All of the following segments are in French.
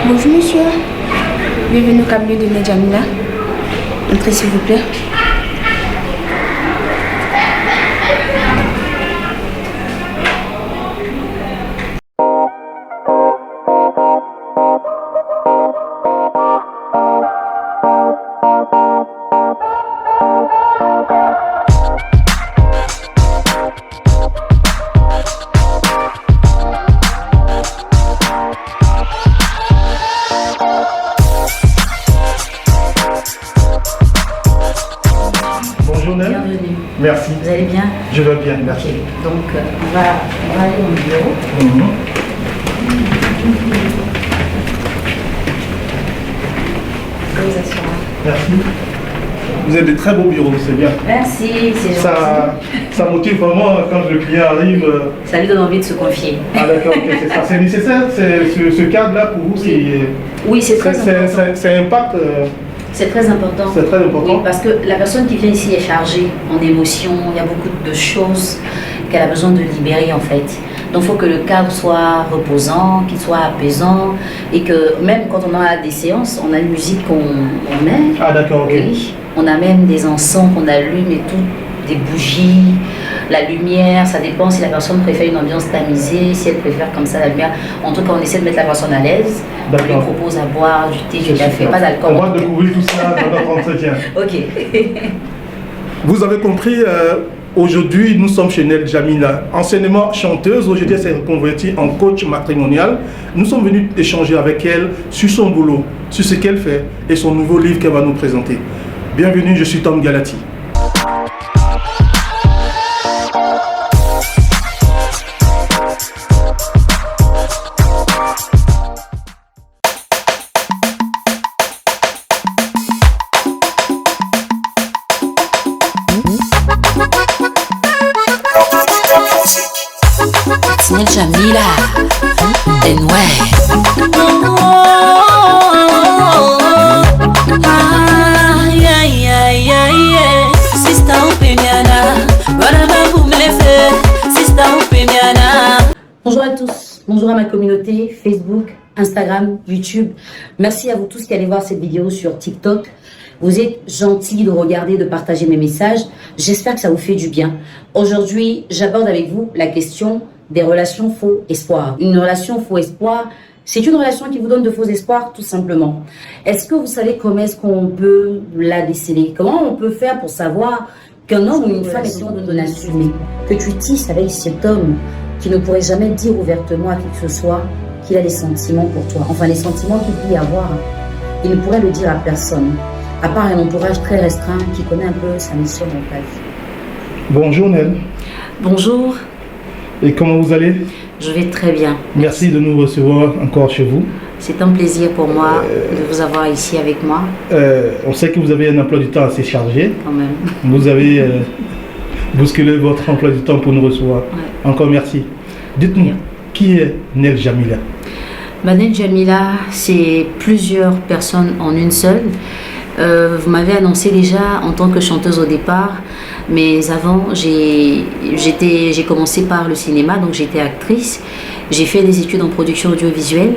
Bonjour monsieur, bienvenue au cabinet de Nedjamila. Entrez s'il vous plaît. Bienvenue. Merci. Vous allez bien? Je vais bien, merci. Okay. Donc, on va aller au bureau. Vous asseoir. Merci. Vous avez de très beaux bureaux, c'est bien. Merci, c'est gentil. Ça motive vraiment quand le client arrive. Ça lui donne envie de se confier. Ah d'accord, okay, c'est ça. C'est nécessaire, ce cadre-là pour vous, oui, c'est très important. C'est impact. C'est très important. C'est très important. Oui, parce que la personne qui vient ici est chargée en émotions, il y a beaucoup de choses qu'elle a besoin de libérer en fait. Donc il faut que le cadre soit reposant, qu'il soit apaisant et que même quand on a des séances, on a une musique qu'on met. Ah d'accord, ok. Oui, on a même des encens qu'on allume et tout, des bougies, la lumière, ça dépend si la personne préfère une ambiance tamisée, si elle préfère comme ça la lumière. En tout cas, on essaie de mettre la personne à l'aise. On lui propose à boire du thé, du café, pas d'alcool. On va découvrir tout ça dans notre entretien. Ok. Vous avez compris, aujourd'hui nous sommes chez Nedjamila, anciennement chanteuse, aujourd'hui elle s'est reconvertie en coach matrimonial. Nous sommes venus échanger avec elle sur son boulot, sur ce qu'elle fait et son nouveau livre qu'elle va nous présenter. Bienvenue, je suis Tom Galati. Nedjamila, and way. Sister Upemiana, Sister Upemiana. Bonjour à tous, bonjour à ma communauté Facebook, Instagram, YouTube. Merci à vous tous qui allez voir cette vidéo sur TikTok. Vous êtes gentils de regarder, de partager mes messages. J'espère que ça vous fait du bien. Aujourd'hui, j'aborde avec vous la question des relations faux espoirs. Une relation faux espoir, c'est une relation qui vous donne de faux espoirs, tout simplement. Est-ce que vous savez comment est-ce qu'on peut la déceler? Comment on peut faire pour savoir qu'un homme ou une femme est de l'assumer? Que tu tisses avec cet homme qui ne pourrait jamais dire ouvertement à qui que ce soit qu'il a des sentiments pour toi. Enfin, les sentiments qu'il peut y avoir, il ne pourrait le dire à personne, à part un entourage très restreint qui connaît un peu sa mission dans ta vie. Bonjour Nel. Bonjour. Et comment vous allez? Je vais très bien. Merci de nous recevoir encore chez vous. C'est un plaisir pour moi de vous avoir ici avec moi. On sait que vous avez un emploi du temps assez chargé. Quand même. Vous avez bousculé votre emploi du temps pour nous recevoir. Ouais. Encore merci. Dites-nous, qui est Nedjamila? Nedjamila, c'est plusieurs personnes en une seule. Vous m'avez annoncé déjà en tant que chanteuse au départ, mais avant j'ai commencé par le cinéma, donc j'étais actrice. J'ai fait des études en production audiovisuelle.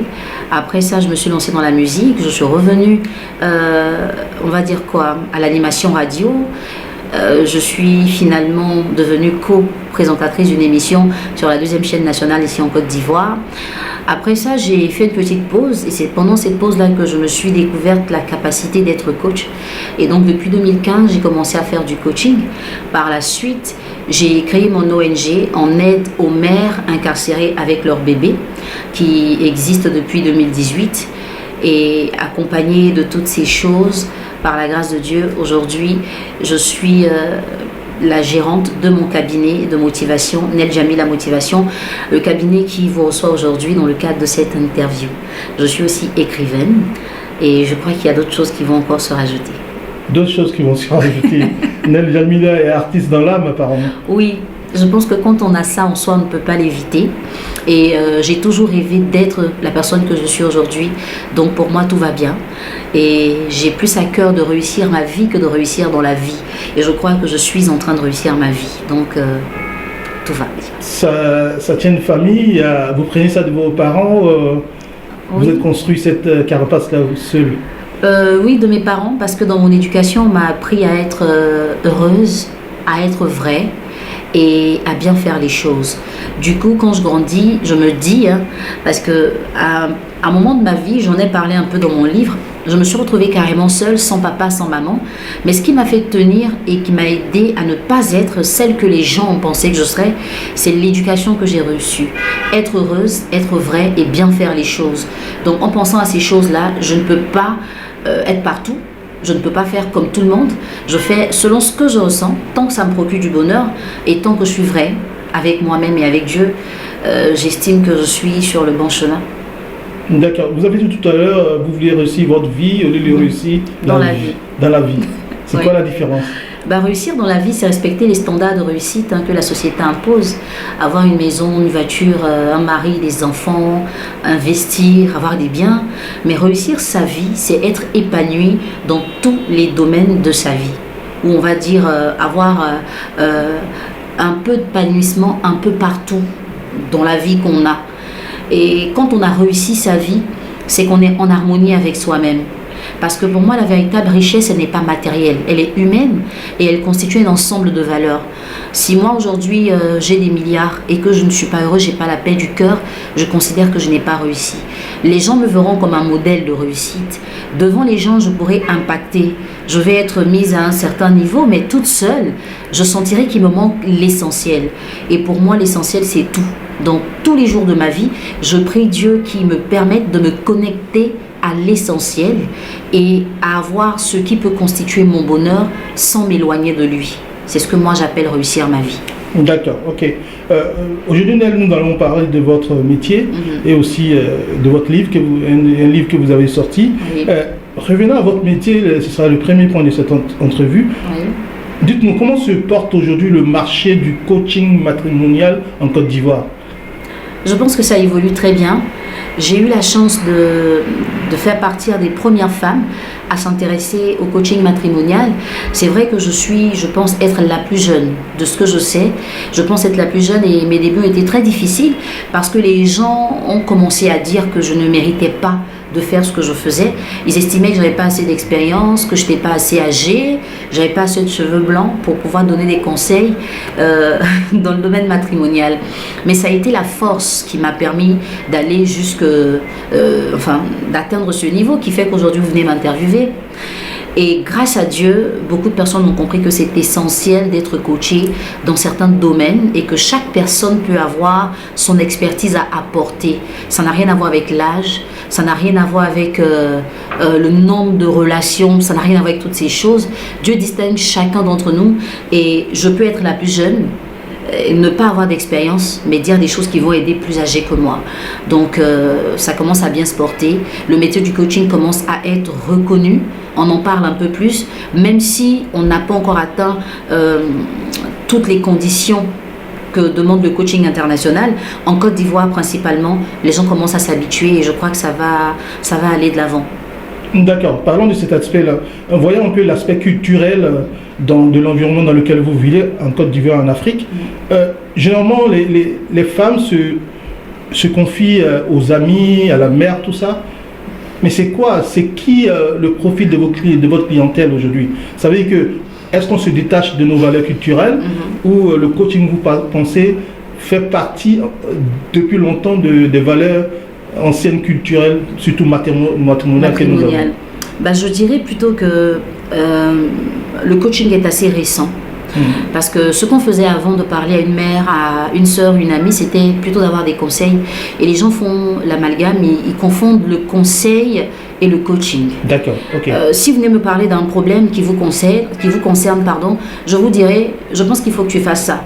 Après ça, je me suis lancée dans la musique. Je suis revenue, on va dire quoi, à l'animation radio. Je suis finalement devenue co-présentatrice d'une émission sur la 2e chaîne nationale ici en Côte d'Ivoire. Après ça, j'ai fait une petite pause et c'est pendant cette pause-là que je me suis découverte la capacité d'être coach. Et donc depuis 2015, j'ai commencé à faire du coaching. Par la suite, j'ai créé mon ONG en aide aux mères incarcérées avec leurs bébés qui existe depuis 2018. Et accompagnée de toutes ces choses, par la grâce de Dieu, aujourd'hui, je suis la gérante de mon cabinet de motivation, Nedjamila Motivation, le cabinet qui vous reçoit aujourd'hui dans le cadre de cette interview. Je suis aussi écrivaine et je crois qu'il y a d'autres choses qui vont encore se rajouter. D'autres choses qui vont se rajouter. Nedjamila est artiste dans l'âme apparemment. Oui. Je pense que quand on a ça en soi, on ne peut pas l'éviter. Et j'ai toujours rêvé d'être la personne que je suis aujourd'hui. Donc pour moi, tout va bien. Et j'ai plus à cœur de réussir ma vie que de réussir dans la vie. Et je crois que je suis en train de réussir ma vie. Donc tout va bien. Ça tient une famille. Vous prenez ça de vos parents Vous Oui. êtes construit cette carapace-là seul. Oui, de mes parents, parce que dans mon éducation, on m'a appris à être heureuse, à être vraie et à bien faire les choses. Du coup, quand je grandis, je me dis, parce que à un moment de ma vie, j'en ai parlé un peu dans mon livre, je me suis retrouvée carrément seule, sans papa, sans maman. Mais ce qui m'a fait tenir et qui m'a aidée à ne pas être celle que les gens ont pensé que je serais, c'est l'éducation que j'ai reçue. Être heureuse, être vraie et bien faire les choses. Donc en pensant à ces choses-là, je ne peux pas être partout. Je ne peux pas faire comme tout le monde. Je fais selon ce que je ressens, tant que ça me procure du bonheur et tant que je suis vraie avec moi-même et avec Dieu, j'estime que je suis sur le bon chemin. D'accord. Vous avez dit tout à l'heure, vous vouliez réussir votre vie au lieu de réussir Dans la vie. Dans la vie. C'est Oui. quoi la différence? Réussir dans la vie, c'est respecter les standards de réussite que la société impose. Avoir une maison, une voiture, un mari, des enfants, investir, avoir des biens. Mais réussir sa vie, c'est être épanoui dans tous les domaines de sa vie. Où on va dire avoir un peu d'épanouissement un peu partout dans la vie qu'on a. Et quand on a réussi sa vie, c'est qu'on est en harmonie avec soi-même. Parce que pour moi, la véritable richesse, elle n'est pas matérielle, elle est humaine et elle constitue un ensemble de valeurs. Si moi aujourd'hui j'ai des milliards et que je ne suis pas heureux, j'ai pas la paix du cœur, je considère que je n'ai pas réussi. Les gens me verront comme un modèle de réussite. Devant les gens, je pourrais impacter. Je vais être mise à un certain niveau, mais toute seule, je sentirai qu'il me manque l'essentiel. Et pour moi, l'essentiel, c'est tout. Donc tous les jours de ma vie, je prie Dieu qui me permette de me connecter à l'essentiel et à avoir ce qui peut constituer mon bonheur sans m'éloigner de lui. C'est ce que moi j'appelle réussir ma vie. D'accord, ok. Aujourd'hui, nous allons parler de votre métier et aussi de votre livre, un livre que vous avez sorti. Oui. Revenons à votre métier, ce sera le premier point de cette entrevue. Oui. Dites-nous, comment se porte aujourd'hui le marché du coaching matrimonial en Côte d'Ivoire? Je pense que ça évolue très bien. J'ai eu la chance de faire partie des premières femmes à s'intéresser au coaching matrimonial. C'est vrai que je pense être la plus jeune de ce que je sais. Je pense être la plus jeune et mes débuts ont été très difficiles parce que les gens ont commencé à dire que je ne méritais pas de faire ce que je faisais. Ils estimaient que je n'avais pas assez d'expérience, que je n'étais pas assez âgée, j'avais pas assez de cheveux blancs pour pouvoir donner des conseils dans le domaine matrimonial. Mais ça a été la force qui m'a permis d'aller d'atteindre ce niveau qui fait qu'aujourd'hui vous venez m'interviewer. Et grâce à Dieu, beaucoup de personnes ont compris que c'est essentiel d'être coaché dans certains domaines et que chaque personne peut avoir son expertise à apporter. Ça n'a rien à voir avec l'âge, ça n'a rien à voir avec le nombre de relations, ça n'a rien à voir avec toutes ces choses. Dieu distingue chacun d'entre nous et je peux être la plus jeune, et ne pas avoir d'expérience, mais dire des choses qui vont aider plus âgés que moi. Donc ça commence à bien se porter. Le métier du coaching commence à être reconnu. On en parle un peu plus, même si on n'a pas encore atteint toutes les conditions que demande le coaching international. En Côte d'Ivoire principalement, les gens commencent à s'habituer et je crois que ça va aller de l'avant. D'accord, parlons de cet aspect-là. Voyons un peu l'aspect culturel de l'environnement dans lequel vous vivez, en Côte d'Ivoire, en Afrique. Généralement, les femmes se confient aux amis, à la mère, tout ça. Mais c'est qui le profil de votre clientèle aujourd'hui? Vous savez que, est-ce qu'on se détache de nos valeurs culturelles ou le coaching, vous pensez, fait partie depuis longtemps des valeurs anciennes culturelles, surtout matrimoniales que nous avons? Je dirais plutôt que le coaching est assez récent. Parce que ce qu'on faisait avant de parler à une mère, à une soeur, une amie, c'était plutôt d'avoir des conseils. Et les gens font l'amalgame, ils confondent le conseil et le coaching. D'accord, ok. Si vous venez me parler d'un problème qui vous concerne, je vous dirais, je pense qu'il faut que tu fasses ça.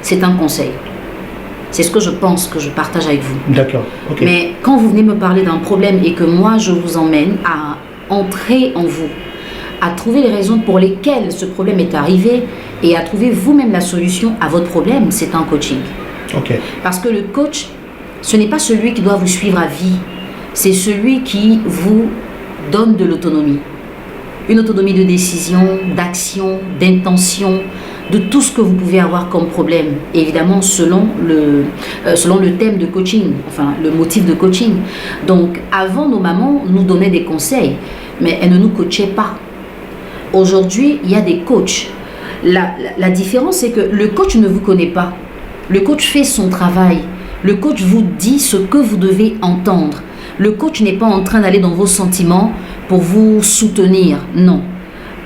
C'est un conseil. C'est ce que je pense que je partage avec vous. D'accord, ok. Mais quand vous venez me parler d'un problème et que moi je vous emmène à entrer en vous, à trouver les raisons pour lesquelles ce problème est arrivé et à trouver vous-même la solution à votre problème, c'est un coaching. Ok. Parce que le coach, ce n'est pas celui qui doit vous suivre à vie, c'est celui qui vous donne de l'autonomie. une autonomie de décision, d'action, d'intention, de tout ce que vous pouvez avoir comme problème. Et évidemment, selon le thème de coaching, enfin le motif de coaching. Donc, avant, nos mamans nous donnaient des conseils, mais elles ne nous coachaient pas. Aujourd'hui, il y a des coachs. La différence, c'est que le coach ne vous connaît pas. Le coach fait son travail. Le coach vous dit ce que vous devez entendre. Le coach n'est pas en train d'aller dans vos sentiments pour vous soutenir. Non.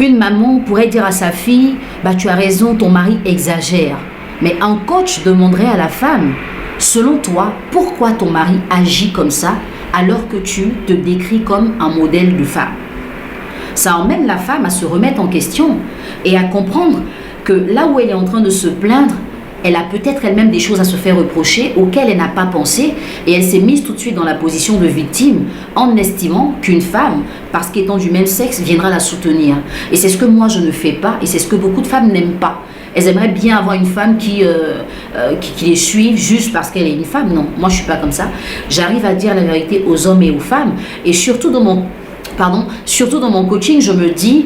Une maman pourrait dire à sa fille, bah, tu as raison, ton mari exagère. Mais un coach demanderait à la femme, selon toi, pourquoi ton mari agit comme ça alors que tu te décris comme un modèle de femme. Ça emmène la femme à se remettre en question et à comprendre que là où elle est en train de se plaindre, elle a peut-être elle-même des choses à se faire reprocher auxquelles elle n'a pas pensé et elle s'est mise tout de suite dans la position de victime en estimant qu'une femme, parce qu'étant du même sexe, viendra la soutenir. Et c'est ce que moi je ne fais pas et c'est ce que beaucoup de femmes n'aiment pas. Elles aimeraient bien avoir une femme qui les suive juste parce qu'elle est une femme. Non, moi je ne suis pas comme ça. J'arrive à dire la vérité aux hommes et aux femmes et surtout dans mon coaching, je me dis,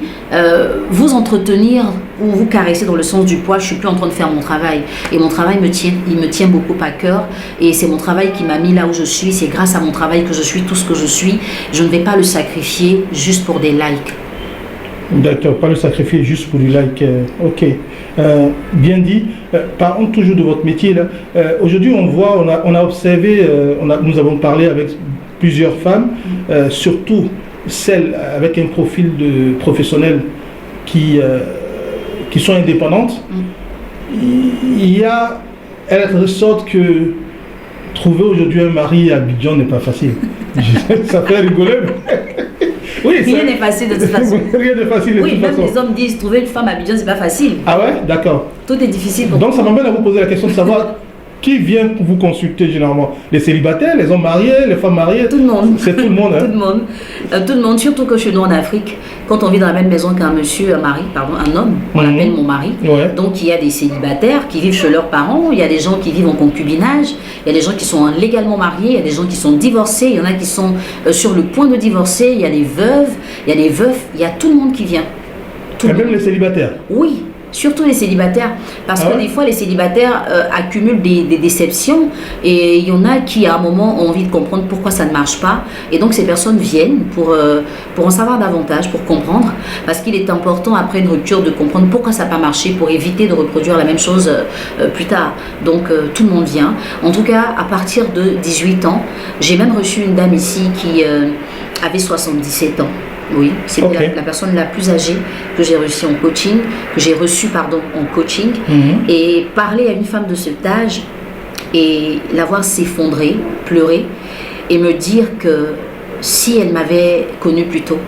vous entretenir ou vous caresser dans le sens du poil, je ne suis plus en train de faire mon travail. Et mon travail me tient beaucoup à cœur. Et c'est mon travail qui m'a mis là où je suis. C'est grâce à mon travail que je suis tout ce que je suis. Je ne vais pas le sacrifier juste pour des likes. D'accord, pas le sacrifier juste pour du like. Ok, bien dit. Parlons toujours de votre métier là. Aujourd'hui, on a observé, nous avons parlé avec plusieurs femmes, surtout celles avec un profil de professionnel qui sont indépendantes. Elle ressort que trouver aujourd'hui un mari à Abidjan n'est pas facile. Ça fait rigoler. Oui, rien n'est facile de toute façon. Rien n'est facile de toute façon. Oui, même les hommes disent trouver une femme à Abidjan, c'est pas facile. Ah ouais, d'accord. Tout est difficile. Donc ça m'amène à vous poser la question de savoir qui vient vous consulter généralement? Les célibataires, les hommes mariés, les femmes mariées? Tout le monde. C'est tout le monde, hein? Tout le monde. Tout le monde, surtout que je suis née en Afrique. Quand on vit dans la même maison qu'un un homme, on l'appelle mon mari. Ouais. Donc il y a des célibataires qui vivent chez leurs parents, il y a des gens qui vivent en concubinage, il y a des gens qui sont légalement mariés, il y a des gens qui sont divorcés, il y en a qui sont sur le point de divorcer, il y a des veuves, il y a des veufs, il y a tout le monde qui vient. Et même les célibataires? Oui. Surtout les célibataires, parce que des fois les célibataires accumulent des déceptions et il y en a qui à un moment ont envie de comprendre pourquoi ça ne marche pas et donc ces personnes viennent pour en savoir davantage, pour comprendre, parce qu'il est important après une rupture de comprendre pourquoi ça n'a pas marché pour éviter de reproduire la même chose plus tard. Donc tout le monde vient. En tout cas, à partir de 18 ans, j'ai même reçu une dame ici qui avait 77 ans. Oui, c'est la personne la plus âgée que j'ai reçue en coaching, Et parler à une femme de cet âge et la voir s'effondrer, pleurer et me dire que si elle m'avait connue plus tôt,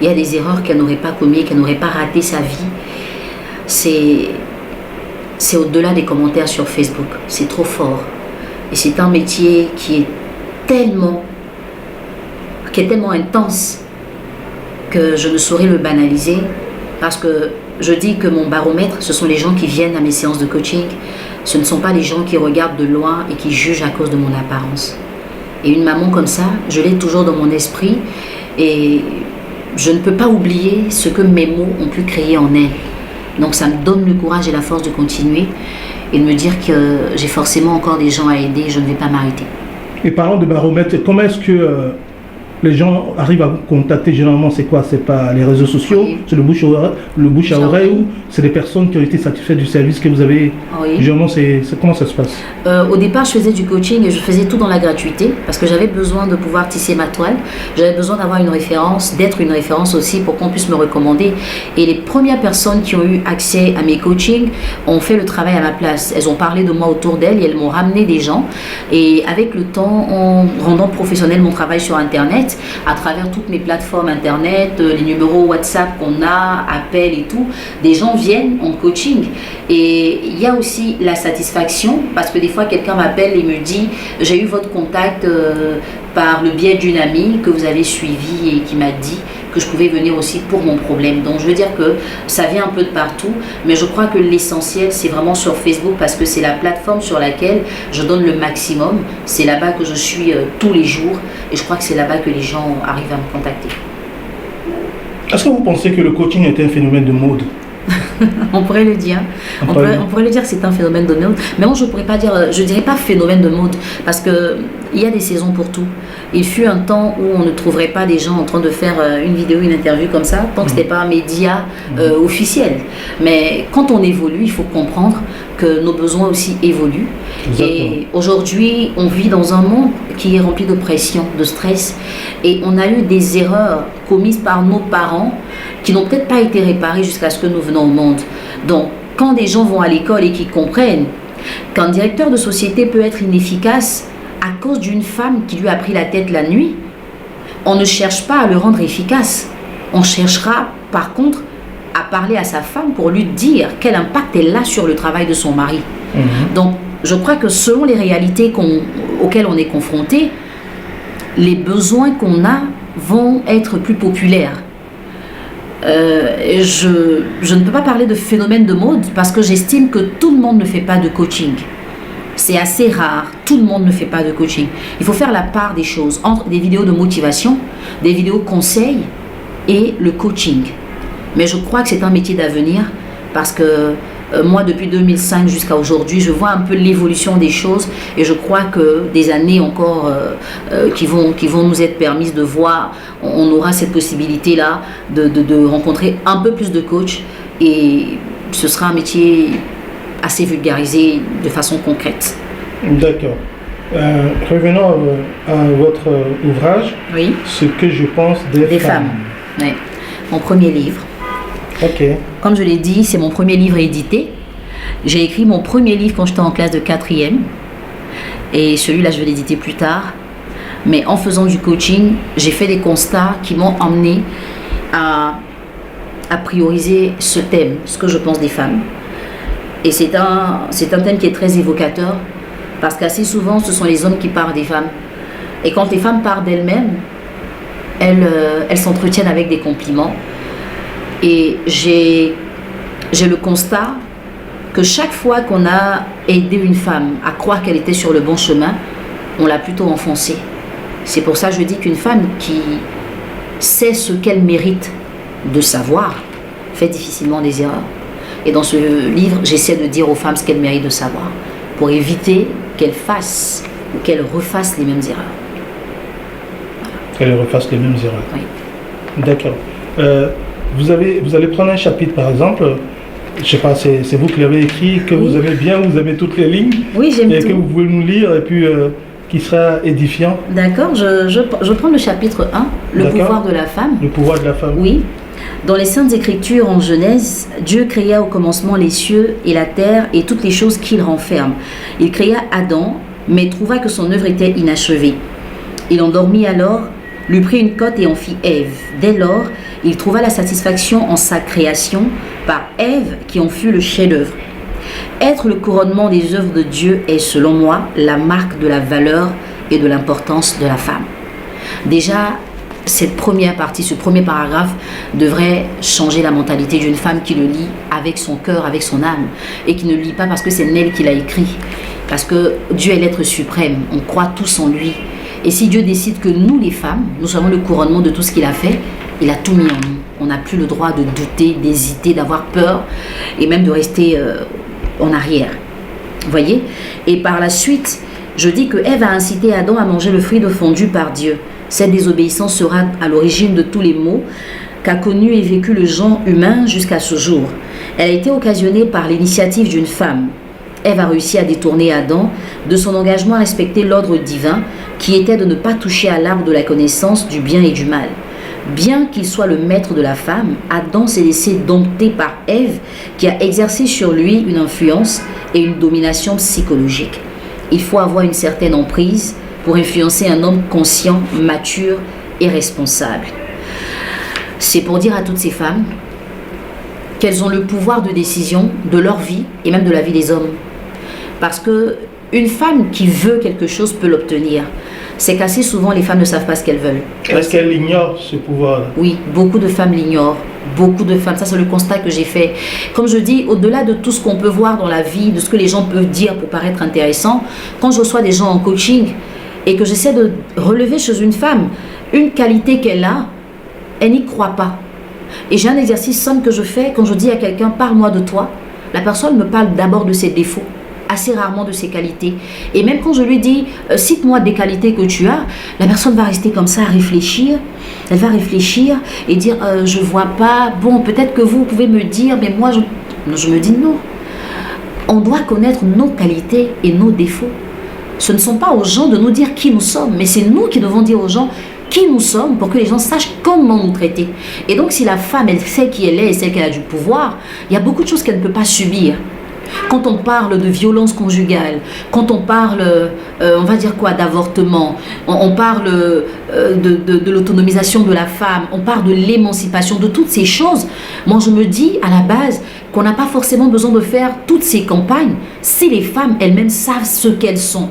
il y a des erreurs qu'elle n'aurait pas commises, qu'elle n'aurait pas raté sa vie. C'est au-delà des commentaires sur Facebook, c'est trop fort. Et c'est un métier qui est tellement intense que je ne saurais le banaliser, parce que je dis que mon baromètre, ce sont les gens qui viennent à mes séances de coaching, ce ne sont pas les gens qui regardent de loin et qui jugent à cause de mon apparence. Et une maman comme ça, je l'ai toujours dans mon esprit et je ne peux pas oublier ce que mes mots ont pu créer en elle. Donc ça me donne le courage et la force de continuer et de me dire que j'ai forcément encore des gens à aider et je ne vais pas m'arrêter. Et parlant de baromètre, comment est-ce que les gens arrivent à vous contacter? Généralement, c'est quoi? C'est pas les réseaux sociaux, oui. C'est le bouche à oreille, ou c'est des personnes qui ont été satisfaites du service que vous avez? Oui. Généralement, comment ça se passe? Au départ, je faisais du coaching et je faisais tout dans la gratuité parce que j'avais besoin de pouvoir tisser ma toile. J'avais besoin d'avoir une référence, d'être une référence aussi pour qu'on puisse me recommander. Et les premières personnes qui ont eu accès à mes coachings ont fait le travail à ma place. Elles ont parlé de moi autour d'elles et elles m'ont ramené des gens. Et avec le temps, en rendant professionnel mon travail sur Internet, à travers toutes mes plateformes internet, les numéros WhatsApp qu'on a, appels et tout, des gens viennent en coaching. Et il y a aussi la satisfaction, parce que des fois quelqu'un m'appelle et me dit « J'ai eu votre contact par le biais d'une amie que vous avez suivie et qui m'a dit que je pouvais venir aussi pour mon problème. » Donc je veux dire que ça vient un peu de partout, mais je crois que l'essentiel c'est vraiment sur Facebook parce que c'est la plateforme sur laquelle je donne le maximum. C'est là-bas que je suis tous les jours et je crois que c'est là-bas que les gens arrivent à me contacter. Est-ce que vous pensez que le coaching est un phénomène de mode? On pourrait le dire. On pourrait le dire que c'est un phénomène de mode. Mais moi, je pourrais pas dire, je dirais pas phénomène de mode, parce que il y a des saisons pour tout. Il fut un temps où on ne trouverait pas des gens en train de faire une vidéo, une interview comme ça, tant que c'était pas un média officiel. Mais quand on évolue, il faut comprendre que nos besoins aussi évoluent. Exactement. Et aujourd'hui, on vit dans un monde qui est rempli de pression, de stress. Et on a eu des erreurs commises par nos parents qui n'ont peut-être pas été réparées jusqu'à ce que nous venons au monde. Donc, quand des gens vont à l'école et qu'ils comprennent qu'un directeur de société peut être inefficace à cause d'une femme qui lui a pris la tête la nuit, on ne cherche pas à le rendre efficace. On cherchera, par contre, à parler à sa femme pour lui dire quel impact elle a sur le travail de son mari. Donc, je crois que selon les réalités auxquelles on est confronté, les besoins qu'on a vont être plus populaires. Je ne peux pas parler de phénomène de mode parce que j'estime que tout le monde ne fait pas de coaching. C'est assez rare, tout le monde ne fait pas de coaching. Il faut faire la part des choses entre des vidéos de motivation, des vidéos conseils et le coaching. Mais je crois que c'est un métier d'avenir parce que moi, depuis 2005 jusqu'à aujourd'hui, je vois un peu l'évolution des choses et je crois que des années encore qui vont nous être permises de voir, on aura cette possibilité-là de rencontrer un peu plus de coachs et ce sera un métier assez vulgarisé de façon concrète. D'accord. Revenons à votre ouvrage, Oui. Ce que je pense des femmes. Oui. Mon premier livre. Ok. Comme je l'ai dit, c'est mon premier livre édité. J'ai écrit mon premier livre quand j'étais en classe de 4e. Et celui-là, je vais l'éditer plus tard. Mais en faisant du coaching, j'ai fait des constats qui m'ont emmené à prioriser ce thème, ce que je pense des femmes. Et c'est un thème qui est très évocateur parce qu'assez souvent, ce sont les hommes qui parlent des femmes. Et quand les femmes parlent d'elles-mêmes, elles s'entretiennent avec des compliments. Et j'ai le constat que chaque fois qu'on a aidé une femme à croire qu'elle était sur le bon chemin, on l'a plutôt enfoncée. C'est pour ça que je dis qu'une femme qui sait ce qu'elle mérite de savoir fait difficilement des erreurs. Et dans ce livre, j'essaie de dire aux femmes ce qu'elles méritent de savoir pour éviter qu'elles fassent ou qu'elles refassent les mêmes erreurs. Qu'elles refassent les mêmes erreurs. Oui. D'accord. Vous allez prendre un chapitre, par exemple, je ne sais pas, c'est vous qui l'avez écrit, que vous avez bien, vous avez toutes les lignes. Oui, j'aime et tout. que vous pouvez nous lire et puis qui sera édifiant. D'accord, je prends le chapitre 1, le D'accord. pouvoir de la femme. Le pouvoir de la femme. Oui. Dans les Saintes Écritures en Genèse, Dieu créa au commencement les cieux et la terre et toutes les choses qu'il renferme. Il créa Adam, mais trouva que son œuvre était inachevée. Il endormit alors, lui prit une cotte et en fit Ève. Dès lors, il trouva la satisfaction en sa création par Ève qui en fut le chef-d'œuvre. Être le couronnement des œuvres de Dieu est, selon moi, la marque de la valeur et de l'importance de la femme. Déjà, cette première partie, ce premier paragraphe devrait changer la mentalité d'une femme qui le lit avec son cœur, avec son âme, et qui ne le lit pas parce que c'est elle qui l'a écrit, parce que Dieu est l'être suprême, on croit tous en lui. Et si Dieu décide que nous, les femmes, nous serons le couronnement de tout ce qu'il a fait, il a tout mis en nous. On n'a plus le droit de douter, d'hésiter, d'avoir peur, et même de rester en arrière. Vous voyez? Et par la suite, je dis que Ève a incité Adam à manger le fruit défendu par Dieu. Cette désobéissance sera à l'origine de tous les maux qu'a connu et vécu le genre humain jusqu'à ce jour. Elle a été occasionnée par l'initiative d'une femme. Ève a réussi à détourner Adam de son engagement à respecter l'ordre divin qui était de ne pas toucher à l'arbre de la connaissance du bien et du mal. Bien qu'il soit le maître de la femme, Adam s'est laissé dompter par Ève qui a exercé sur lui une influence et une domination psychologique. Il faut avoir une certaine emprise pour influencer un homme conscient, mature et responsable. C'est pour dire à toutes ces femmes qu'elles ont le pouvoir de décision de leur vie et même de la vie des hommes. Parce que une femme qui veut quelque chose peut l'obtenir. C'est qu'assez souvent les femmes ne savent pas ce qu'elles veulent. Est-ce qu'elles ignorent ce pouvoir-là? Oui, beaucoup de femmes l'ignorent. Beaucoup de femmes, ça c'est le constat que j'ai fait. Comme je dis, au-delà de tout ce qu'on peut voir dans la vie, de ce que les gens peuvent dire pour paraître intéressant, quand je reçois des gens en coaching et que j'essaie de relever chez une femme une qualité qu'elle a, elle n'y croit pas. Et j'ai un exercice simple que je fais quand je dis à quelqu'un, parle-moi de toi. La personne me parle d'abord de ses défauts, assez rarement de ses qualités. Et même quand je lui dis, cite-moi des qualités que tu as, la personne va rester comme ça à réfléchir. Elle va réfléchir et dire, je vois pas, bon, peut-être que vous pouvez me dire, mais moi, je me dis non. On doit connaître nos qualités et nos défauts. Ce ne sont pas aux gens de nous dire qui nous sommes, mais c'est nous qui devons dire aux gens qui nous sommes pour que les gens sachent comment nous traiter. Et donc, si la femme, elle sait qui elle est et sait qu'elle a du pouvoir, il y a beaucoup de choses qu'elle ne peut pas subir. Quand on parle de violence conjugale, quand on parle, on va dire quoi, d'avortement, on parle de l'autonomisation de la femme, on parle de l'émancipation, de toutes ces choses, moi je me dis à la base qu'on n'a pas forcément besoin de faire toutes ces campagnes si les femmes elles-mêmes savent ce qu'elles sont.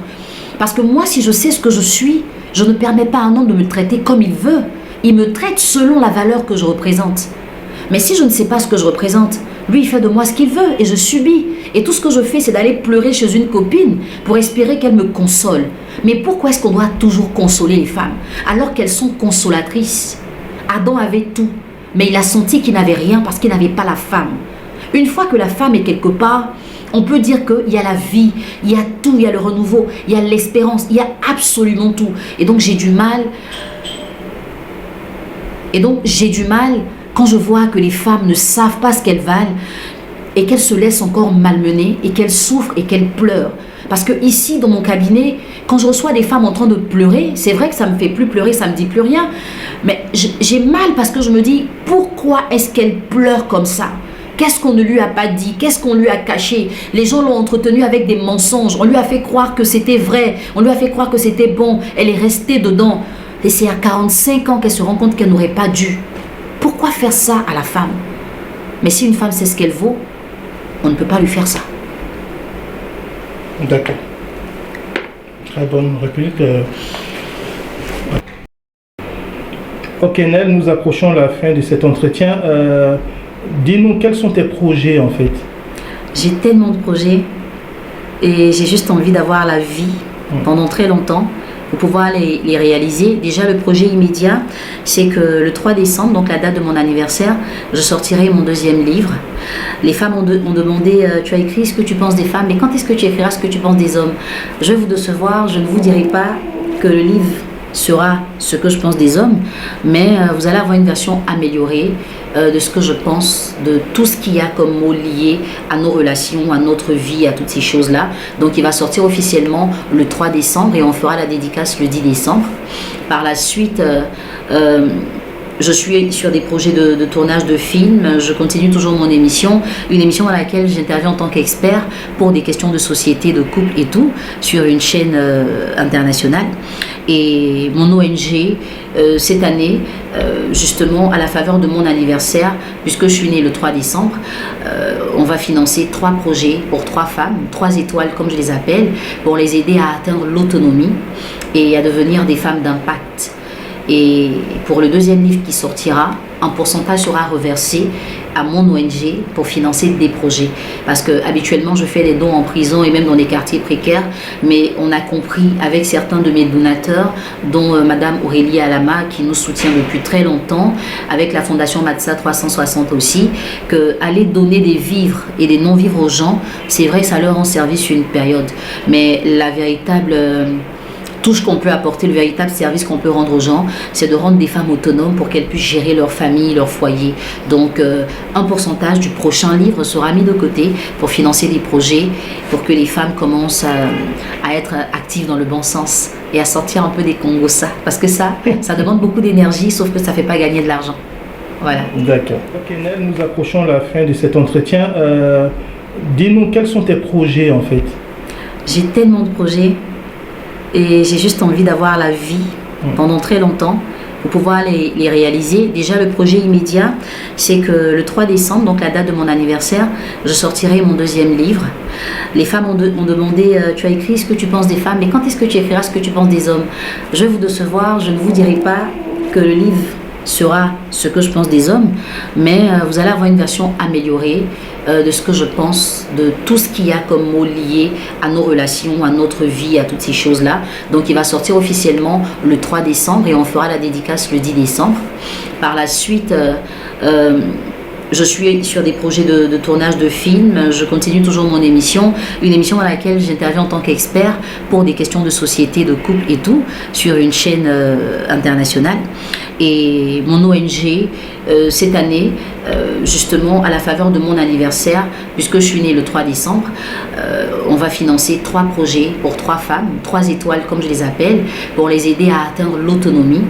Parce que moi, si je sais ce que je suis, je ne permets pas à un homme de me traiter comme il veut. Il me traite selon la valeur que je représente. Mais si je ne sais pas ce que je représente, lui, il fait de moi ce qu'il veut et je subis. Et tout ce que je fais, c'est d'aller pleurer chez une copine pour espérer qu'elle me console. Mais pourquoi est-ce qu'on doit toujours consoler les femmes alors qu'elles sont consolatrices? Adam avait tout, mais il a senti qu'il n'avait rien parce qu'il n'avait pas la femme. Une fois que la femme est quelque part, on peut dire qu'il y a la vie, il y a tout, il y a le renouveau, il y a l'espérance, il y a absolument tout. Et donc j'ai du mal. Quand je vois que les femmes ne savent pas ce qu'elles valent et qu'elles se laissent encore malmener et qu'elles souffrent et qu'elles pleurent. Parce que ici, dans mon cabinet, quand je reçois des femmes en train de pleurer, c'est vrai que ça me fait plus pleurer, ça me dit plus rien. Mais j'ai mal parce que je me dis, pourquoi est-ce qu'elles pleurent comme ça? Qu'est-ce qu'on ne lui a pas dit? Qu'est-ce qu'on lui a caché? Les gens l'ont entretenu avec des mensonges. On lui a fait croire que c'était vrai. On lui a fait croire que c'était bon. Elle est restée dedans. Et c'est à 45 ans qu'elle se rend compte qu'elle n'aurait pas dû. Pourquoi faire ça à la femme? Mais si une femme sait ce qu'elle vaut, on ne peut pas lui faire ça. D'accord. Très bonne réplique. Ok, Nel, nous approchons la fin de cet entretien. Dis-nous, quels sont tes projets en fait? J'ai tellement de projets et j'ai juste envie d'avoir la vie pendant très longtemps pour pouvoir les réaliser. Déjà, le projet immédiat, c'est que le 3 décembre, donc la date de mon anniversaire, je sortirai mon 2e livre. Les femmes ont demandé, tu as écrit ce que tu penses des femmes, mais quand est-ce que tu écriras ce que tu penses des hommes? Je vais vous décevoir, je ne vous dirai pas que le livre sera ce que je pense des hommes, mais vous allez avoir une version améliorée de ce que je pense, de tout ce qu'il y a comme mot lié à nos relations, à notre vie, à toutes ces choses-là. Donc il va sortir officiellement le 3 décembre et on fera la dédicace le 10 décembre. Par la suite, je suis sur des projets de tournage de films, je continue toujours mon émission, une émission dans laquelle j'interviens en tant qu'expert pour des questions de société, de couple et tout, sur une chaîne internationale. Et mon ONG, cette année, justement à la faveur de mon anniversaire, puisque je suis née le 3 décembre, on va financer 3 projets pour 3 femmes, 3 étoiles comme je les appelle, pour les aider à atteindre l'autonomie et à devenir des femmes d'impact. Et pour le 2e livre qui sortira, un pourcentage sera reversé à mon ONG pour financer des projets. Parce que habituellement, je fais des dons en prison et même dans des quartiers précaires, mais on a compris avec certains de mes donateurs, dont Madame Aurélie Alama, qui nous soutient depuis très longtemps, avec la Fondation Matsa 360 aussi, que aller donner des vivres et des non-vivres aux gens, c'est vrai que ça leur rend service sur une période. Mais la véritable touche qu'on peut apporter, le véritable service qu'on peut rendre aux gens, c'est de rendre des femmes autonomes pour qu'elles puissent gérer leur famille, leur foyer. Donc, un pourcentage du prochain livre sera mis de côté pour financer des projets, pour que les femmes commencent à être actives dans le bon sens et à sortir un peu des Congossa. Parce que ça demande beaucoup d'énergie, sauf que ça ne fait pas gagner de l'argent. Voilà. D'accord. Ok, Nel, nous approchons la fin de cet entretien. Dis-nous, quels sont tes projets en fait? J'ai tellement de projets. Et j'ai juste envie d'avoir la vie pendant très longtemps pour pouvoir les réaliser. Déjà, le projet immédiat, c'est que le 3 décembre, donc la date de mon anniversaire, je sortirai mon 2e livre. Les femmes ont demandé, tu as écrit ce que tu penses des femmes, mais quand est-ce que tu écriras ce que tu penses des hommes? Je vais vous décevoir, je ne vous dirai pas que le livre sera ce que je pense des hommes, mais vous allez avoir une version améliorée de ce que je pense, de tout ce qu'il y a comme mot lié à nos relations, à notre vie, à toutes ces choses-là. Donc il va sortir officiellement le 3 décembre et on fera la dédicace le 10 décembre. Par la suite, je suis sur des projets de tournage de films, je continue toujours mon émission, une émission dans laquelle j'interviens en tant qu'expert pour des questions de société, de couple et tout, sur une chaîne internationale. Et mon ONG, cette année, justement à la faveur de mon anniversaire, puisque je suis née le 3 décembre, on va financer 3 projets pour 3 femmes, 3 étoiles comme je les appelle, pour les aider à atteindre l'autonomie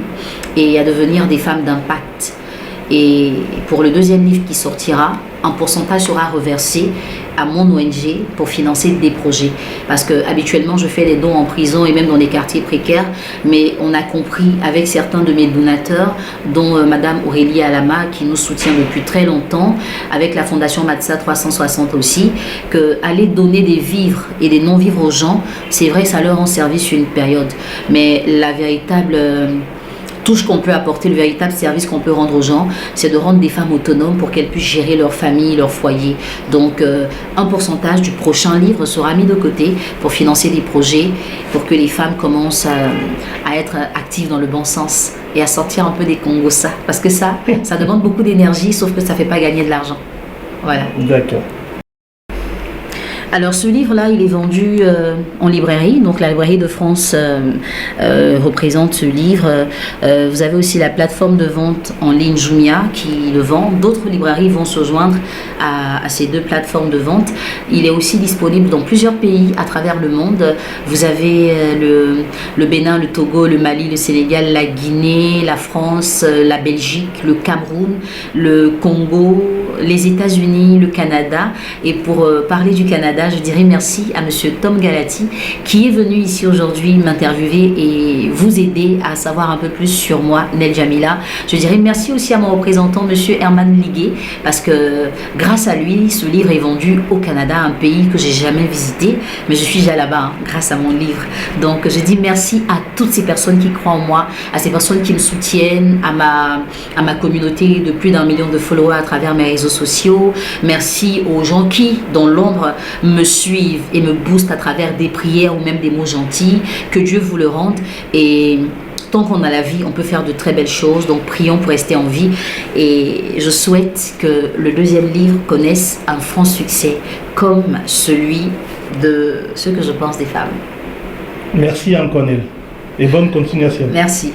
et à devenir des femmes d'impact. Et pour le deuxième livre qui sortira, un pourcentage sera reversé à mon ONG pour financer des projets. Parce que habituellement, je fais des dons en prison et même dans des quartiers précaires, mais on a compris avec certains de mes donateurs, dont Madame Aurélie Alama, qui nous soutient depuis très longtemps, avec la Fondation Matsa 360 aussi, que aller donner des vivres et des non-vivres aux gens, c'est vrai, ça leur rend service sur une période. Mais la véritable touche qu'on peut apporter, le véritable service qu'on peut rendre aux gens, c'est de rendre des femmes autonomes pour qu'elles puissent gérer leur famille, leur foyer. Donc, un pourcentage du prochain livre sera mis de côté pour financer des projets, pour que les femmes commencent à être actives dans le bon sens et à sortir un peu des Congossa. Parce que ça demande beaucoup d'énergie, sauf que ça ne fait pas gagner de l'argent. Voilà. D'accord. Alors ce livre-là, il est vendu en librairie, donc la librairie de France représente ce livre. Vous avez aussi la plateforme de vente en ligne Jumia qui le vend. D'autres librairies vont se joindre à ces 2 plateformes de vente. Il est aussi disponible dans plusieurs pays à travers le monde. Vous avez le Bénin, le Togo, le Mali, le Sénégal, la Guinée, la France, la Belgique, le Cameroun, le Congo, les États-Unis, le Canada. Et pour parler du Canada, je dirais merci à Monsieur Tom Galati qui est venu ici aujourd'hui m'interviewer et vous aider à savoir un peu plus sur moi, Nel Jamila. Je dirais merci aussi à mon représentant Monsieur Herman Liguet parce que grâce à lui, ce livre est vendu au Canada, un pays que j'ai jamais visité, mais je suis déjà là-bas grâce à mon livre. Donc je dis merci à toutes ces personnes qui croient en moi, à ces personnes qui me soutiennent, à ma communauté de plus d'1 million de followers à travers mes réseaux sociaux. Merci aux gens qui, dans l'ombre, me suivent et me boostent à travers des prières ou même des mots gentils. Que Dieu vous le rende. Et tant qu'on a la vie, on peut faire de très belles choses. Donc prions pour rester en vie. Et je souhaite que le deuxième livre connaisse un franc succès comme celui de ce que je pense des femmes. Merci Anne Cornel et bonne continuation. Merci.